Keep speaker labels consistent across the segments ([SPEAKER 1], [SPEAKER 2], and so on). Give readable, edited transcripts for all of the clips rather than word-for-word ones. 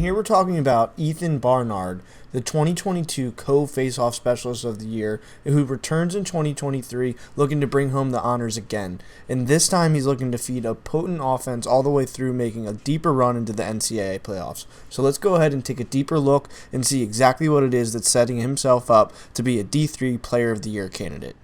[SPEAKER 1] here we're talking about Ethan Barnard, the 2022 Co-Faceoff Specialist of the Year, who returns in 2023 looking to bring home the honors again. And this time he's looking to feed a potent offense all the way through, making a deeper run into the NCAA playoffs. So let's go ahead and take a deeper look and see exactly what it is that's setting himself up to be a D3 Player of the Year candidate.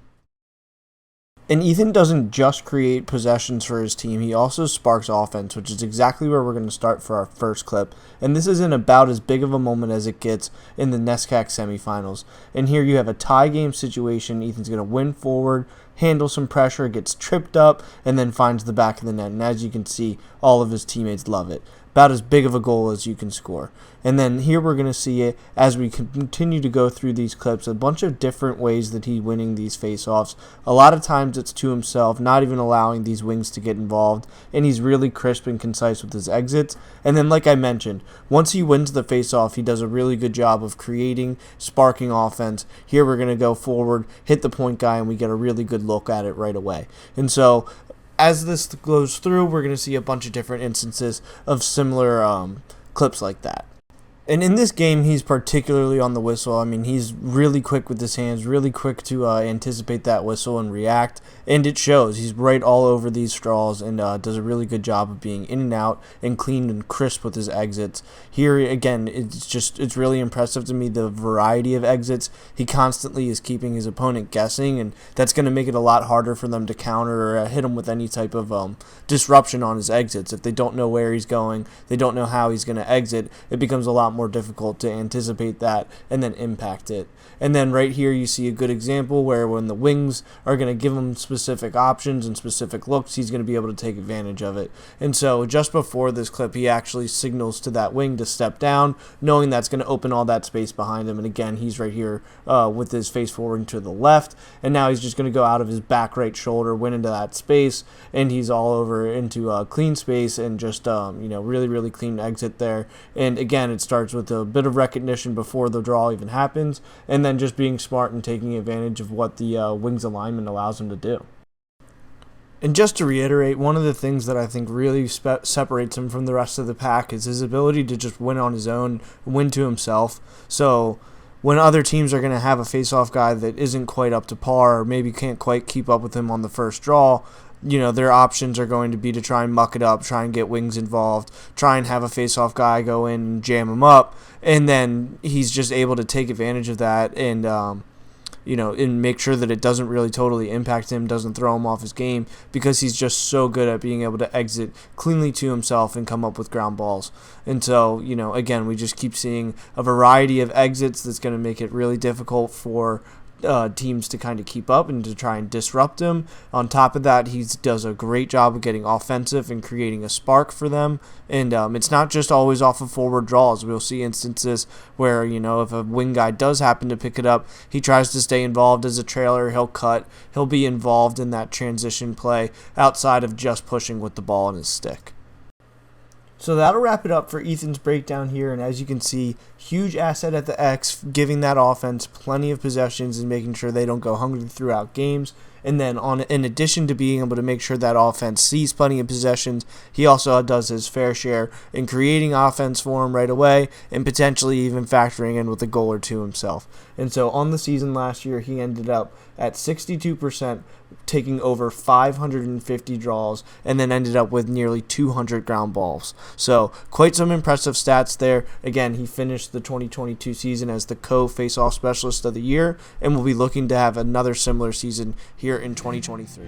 [SPEAKER 1] And Ethan doesn't just create possessions for his team, he also sparks offense, which is exactly where we're going to start for our first clip. And this isn't about as big of a moment as it gets in the NESCAC semifinals. And here you have a tie game situation. Ethan's going to win forward, handle some pressure, gets tripped up, and then finds the back of the net. And as you can see, all of his teammates love it. About as big of a goal as you can score. And then here we're going to see it as we continue to go through these clips, a bunch of different ways that he's winning these face-offs. A lot of times it's to himself, not even allowing these wings to get involved, and he's really crisp and concise with his exits. And then like I mentioned, once he wins the face-off, he does a really good job of creating, sparking offense. Here we're going to go forward, hit the point guy, and we get a really good look at it right away. And so as this goes through, we're going to see a bunch of different instances of similar clips like that. And in this game, he's particularly on the whistle. I mean, he's really quick with his hands, really quick to anticipate that whistle and react. And it shows. He's right all over these straws and does a really good job of being in and out and clean and crisp with his exits. Here, again, it's really impressive to me, the variety of exits. He constantly is keeping his opponent guessing, and that's going to make it a lot harder for them to counter or hit him with any type of disruption on his exits. If they don't know where he's going, they don't know how he's going to exit, it becomes a lot more difficult to anticipate that and then impact it. And then right here you see a good example where when the wings are going to give him specific options and specific looks, he's going to be able to take advantage of it. And so just before this clip, he actually signals to that wing to step down, knowing that's going to open all that space behind him. And again, he's right here with his face forward to the left, and now he's just going to go out of his back right shoulder, win into that space, and he's all over into a clean space and just really clean exit there. And again, it starts with a bit of recognition before the draw even happens, and then just being smart and taking advantage of what the wings alignment allows him to do. And just to reiterate, one of the things that I think really separates him from the rest of the pack is his ability to just win on his own, win to himself. So when other teams are going to have a face-off guy that isn't quite up to par or maybe can't quite keep up with him on the first draw, their options are going to be to try and muck it up, try and get wings involved, try and have a face-off guy go in and jam him up, and then he's just able to take advantage of that and and make sure that it doesn't really totally impact him, doesn't throw him off his game, because he's just so good at being able to exit cleanly to himself and come up with ground balls. And so, again, we just keep seeing a variety of exits that's going to make it really difficult for teams to kind of keep up and to try and disrupt him. On top of that, he does a great job of getting offensive and creating a spark for them. And it's not just always off of forward draws. We'll see instances where, if a wing guy does happen to pick it up, he tries to stay involved as a trailer. He'll cut. He'll be involved in that transition play outside of just pushing with the ball in his stick. So that'll wrap it up for Ethan's breakdown here, and as you can see, huge asset at the X, giving that offense plenty of possessions and making sure they don't go hungry throughout games. And then in addition to being able to make sure that offense sees plenty of possessions, he also does his fair share in creating offense for him right away and potentially even factoring in with a goal or two himself. And so on the season last year, he ended up at 62%, taking over 550 draws, and then ended up with nearly 200 ground balls. So quite some impressive stats there. Again, he finished the 2022 season as the Co-Faceoff Specialist of the Year, and will be looking to have another similar season here in 2023.